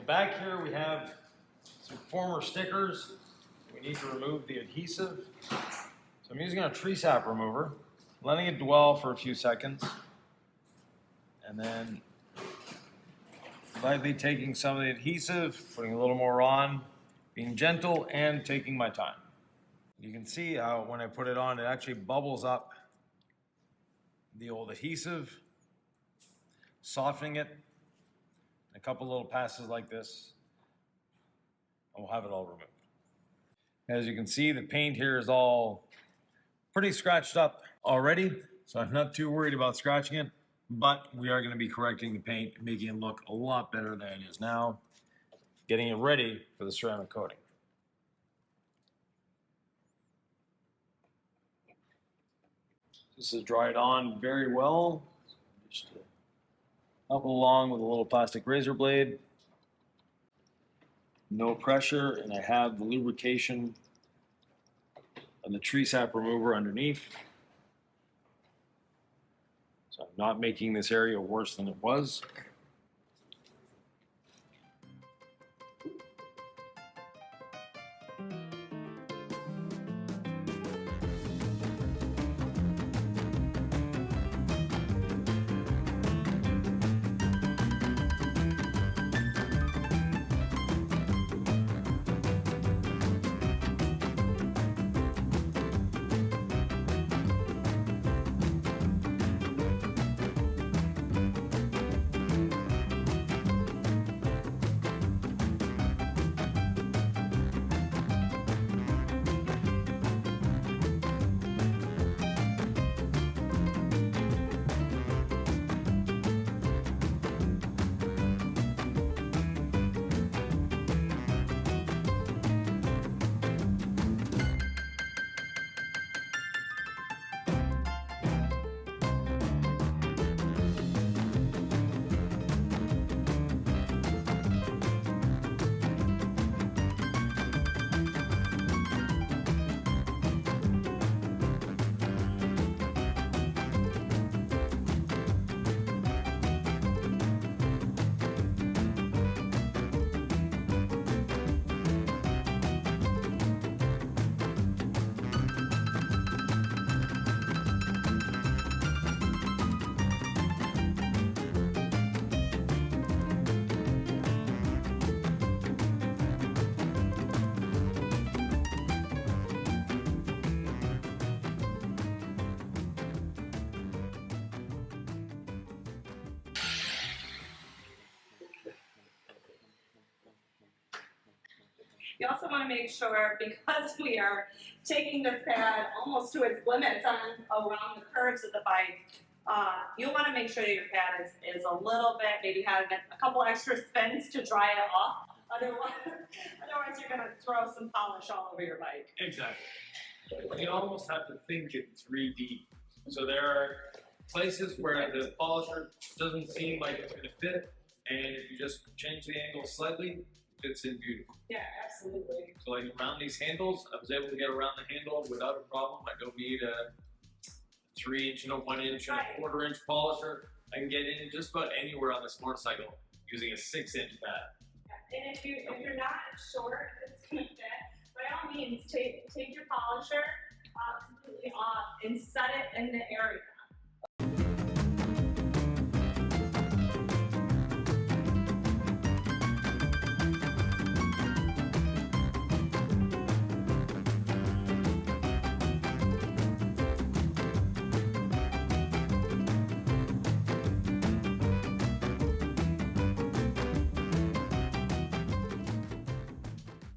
back here we have some former stickers. We need to remove the adhesive. So I'm using a tree sap remover, letting it dwell for a few seconds, and then lightly taking some of the adhesive, putting a little more on, being gentle and taking my time. You can see how when I put it on, it actually bubbles up the old adhesive, softening it. A couple little passes like this, and we'll have it all removed. As you can see, the paint here is all pretty scratched up already, so I'm not too worried about scratching it, but we are going to be correcting the paint, making it look a lot better than it is now, getting it ready for the ceramic coating. This is dried on very well. Just up along with a little plastic razor blade. No pressure, and I have the lubrication of the tree sap remover underneath. So I'm not making this area worse than it was. You also want to make sure, because we are taking this pad almost to its limits around the curves of the bike, you'll want to make sure that your pad is a little bit, maybe have a couple extra spins to dry it off. Otherwise you're going to throw some polish all over your bike. Exactly. You almost have to think in 3D. So there are places where the polisher doesn't seem like it's going to fit, and if you just change the angle slightly, it fits in beautifully. Yeah, absolutely. So like around these handles, I was able to get around the handle without a problem. I don't need a 3-inch and a 1-inch and a 1/4-inch polisher. I can get in just about anywhere on this motorcycle using a 6-inch pad. Yeah. And if you're not sure if it's going to fit, by all means, take your polisher completely off and set it in the area.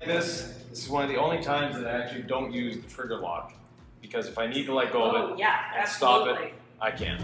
This is one of the only times that I actually don't use the trigger lock, because if I need to let go of it and stop it, I can.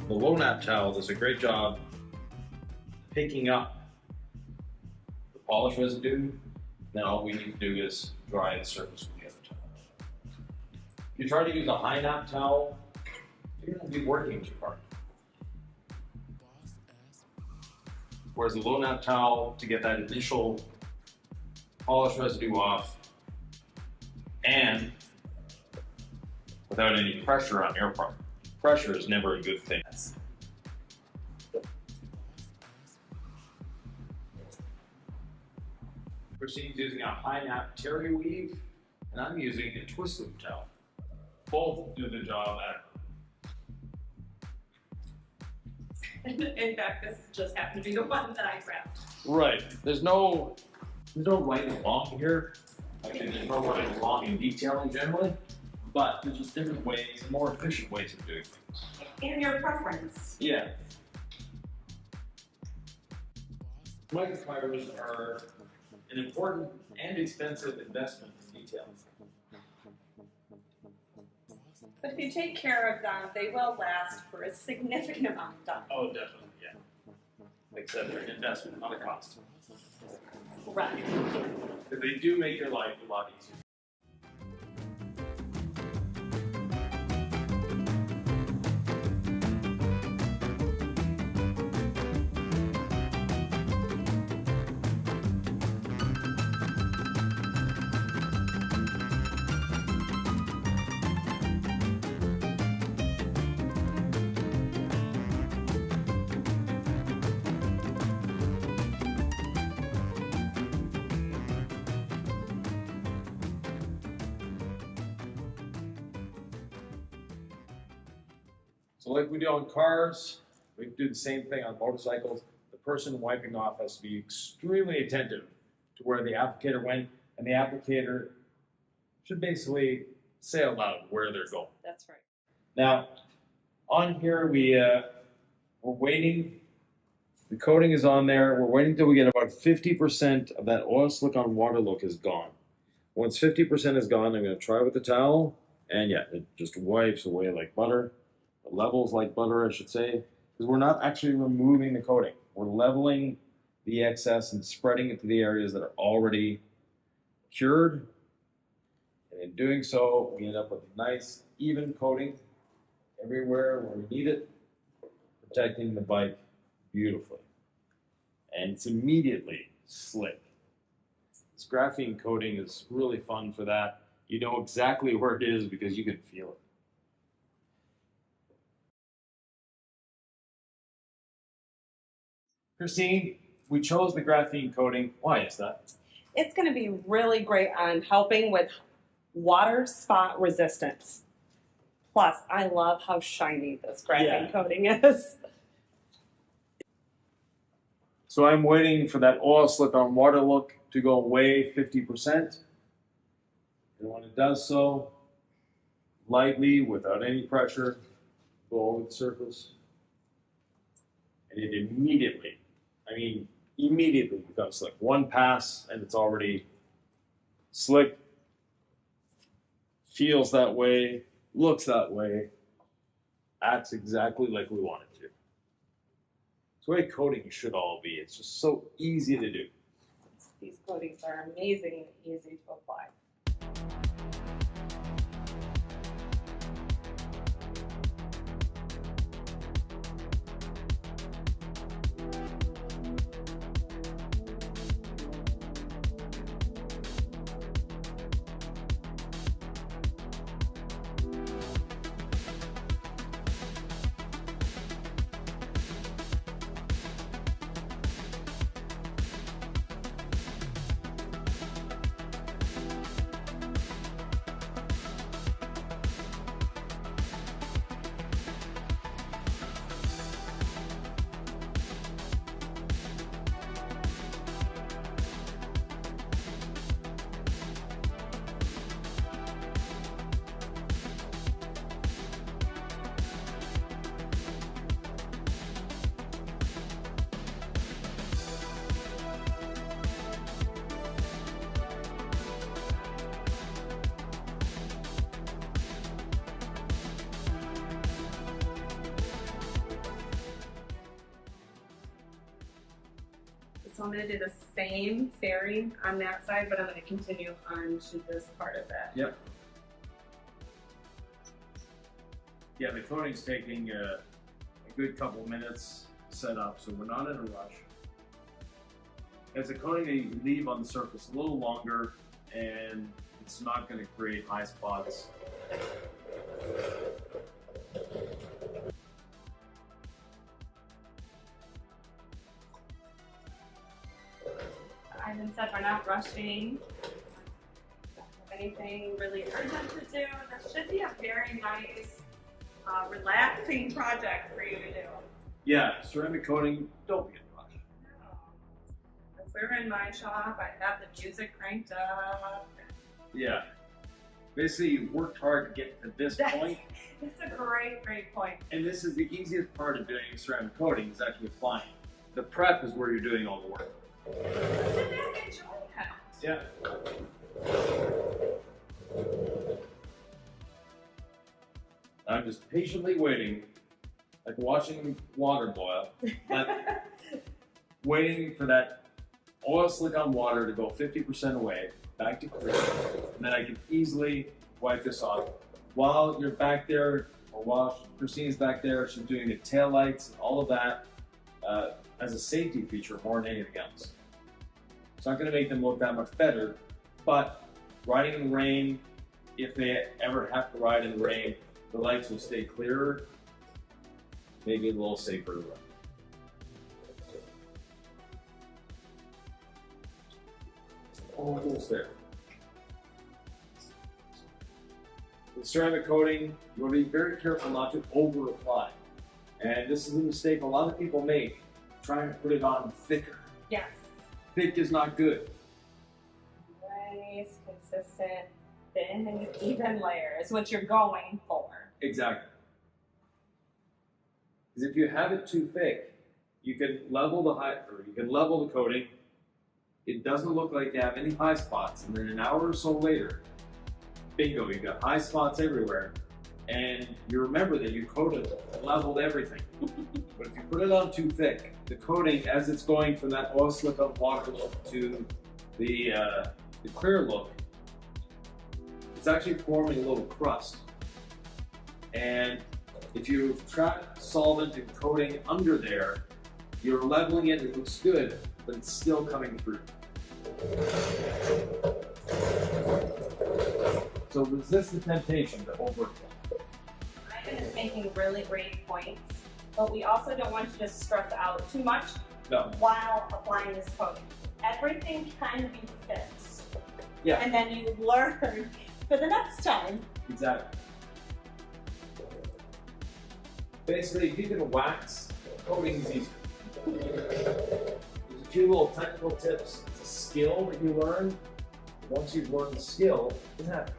The low nap towel does a great job picking up the polish residue. Then all we need to do is dry the surface with the other towel. If you try to use a high nap towel, you're going to be working too hard. Whereas a low nap towel, to get that initial polish residue off and without any pressure on your part. Pressure is never a good thing. Christine's using a high nap terry weave, and I'm using a twist loop towel. Both do the job In fact, this just happened to be the one that I grabbed. right. There's no right and wrong here. Actually, there's no right and wrong in detailing generally, but there's just different ways, more efficient ways of doing things. And your preference. Yeah. Microfibers are an important and expensive investment in detail. But if you take care of them, they will last for a significant amount of time. Oh, definitely, yeah. Except they're an investment, not a cost. Right. Because they do make your life a lot easier. So like we do on cars, we can do the same thing on motorcycles. The person wiping off has to be extremely attentive to where the applicator went, and the applicator should basically say out loud where they're going. That's right. Now, on here we're waiting. The coating is on there. We're waiting till we get about 50% of that oil slick on water look is gone. Once 50% is gone, I'm going to try with the towel, and yeah, it just wipes away like butter. Levels like butter, I should say, because we're not actually removing the coating. We're leveling the excess and spreading it to the areas that are already cured. And in doing so, we end up with a nice, even coating everywhere where we need it, protecting the bike beautifully. And it's immediately slick. This graphene coating is really fun for that. You know exactly where it is because you can feel it. Christine, we chose the graphene coating. Why is that? It's going to be really great on helping with water spot resistance. Plus, I love how shiny this graphene coating is. So I'm waiting for that oil slick on water look to go away 50%. And when it does so, lightly, without any pressure, go over the surface. And it immediately becomes slick. One pass and it's already slick. Feels that way, looks that way, acts exactly like we want it to. It's the way coating should all be. It's just so easy to do. These coatings are amazing and easy to apply. So I'm gonna do the same fairing on that side, but I'm gonna continue on to this part of it. Yep. Yeah, the coating's taking a good couple minutes to set up, so we're not in a rush. It's a coating that you leave on the surface a little longer, and it's not going to create high spots. Ivan said we're not rushing. Don't have anything really urgent to do. This should be a very nice, relaxing project for you to do. Yeah, ceramic coating, don't be in a rush. No. If we were in my shop, I'd have the music cranked up. Yeah. Basically, you worked hard to get to this point. That's a great point. And this is the easiest part of doing ceramic coating, is actually applying. The prep is where you're doing all the work. Sit back and enjoy it. Yeah. I'm just patiently waiting, like watching water boil, waiting for that oil slick on water to go 50% away, back to clear, and then I can easily wipe this off. While you're back there, or while Christine's back there, she's doing the tail lights and all of that as a safety feature more than anything else. It's not going to make them look that much better, but riding in the rain, if they ever have to ride in the rain, the lights will stay clearer, maybe a little safer to run. Almost there. With ceramic coating, you want to be very careful not to over apply. And this is a mistake a lot of people make, trying to put it on thicker. Yes. Thick is not good. Nice, consistent, thin and even layer is what you're going for. Exactly. Because if you have it too thick, you can level the level the coating. It doesn't look like you have any high spots, and then an hour or so later, bingo, you've got high spots everywhere, and you remember that you coated and leveled everything. But if you put it on too thick, the coating, as it's going from that oil slick on water look to the clear look, it's actually forming a little crust. And if you trap solvent and coating under there, you're leveling it, it looks good, but it's still coming through. So resist the temptation to overapply. Ivan is making really great points, but we also don't want you to stress out too much while applying this coating. Everything can be fixed. Yeah. And then you learn for the next time. Exactly. Basically, if you can wax, coating is easier. There's a few little technical tips. It's a skill that you learn. Once you've learned the skill, it's happy.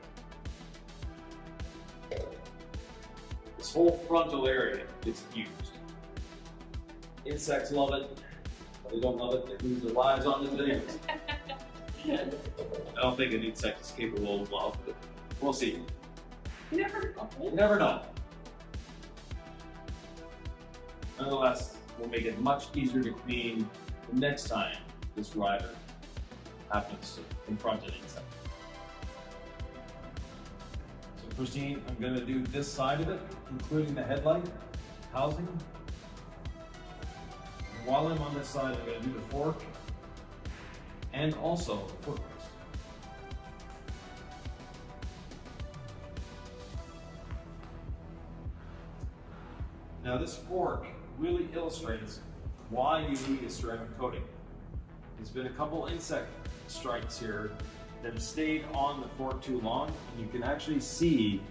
This whole frontal area gets used. Insects love it. They don't love it, they lose their lives on it anyways. I don't think an insect is capable of love, but we'll see. You never know. You never know. Nonetheless, we'll make it much easier to clean the next time this rider happens to confront an insect. So Christine, I'm going to do this side of it, including the headlight, housing. And while I'm on this side, I'm going to do the fork and also the footrest. Now this fork really illustrates why you need a ceramic coating. There's been a couple insect strikes here that have stayed on the fork too long, and you can actually see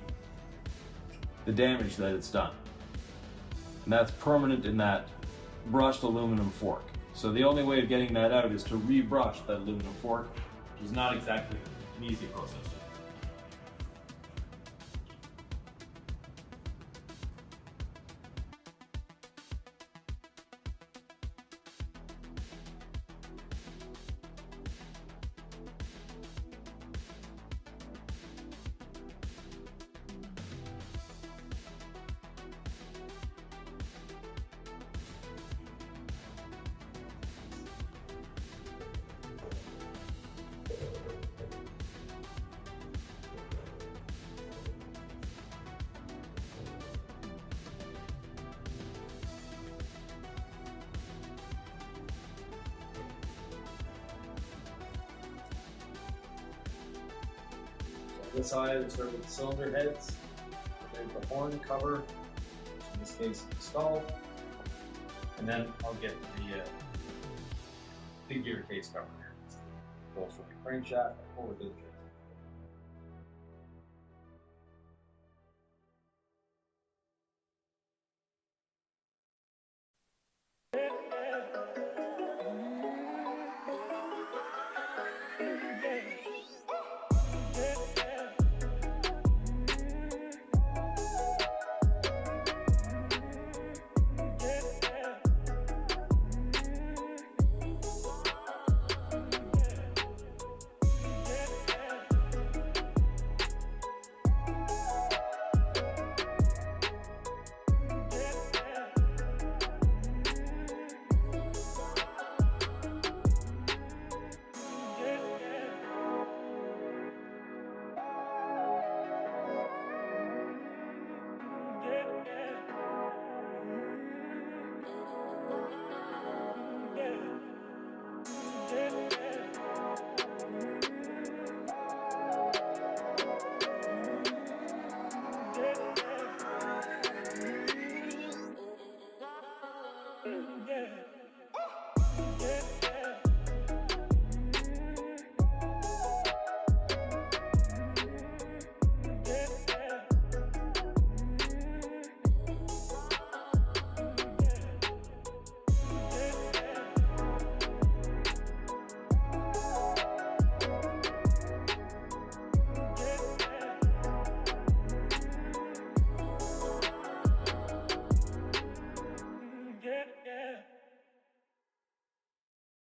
the damage that it's done. And that's permanent in that brushed aluminum fork. So the only way of getting that out is to rebrush that aluminum fork, which is not exactly an easy process. On this side, we start with the cylinder heads, then the horn cover, which in this case is installed, and then I'll get the gear case cover here, both for the crankshaft or the transmission.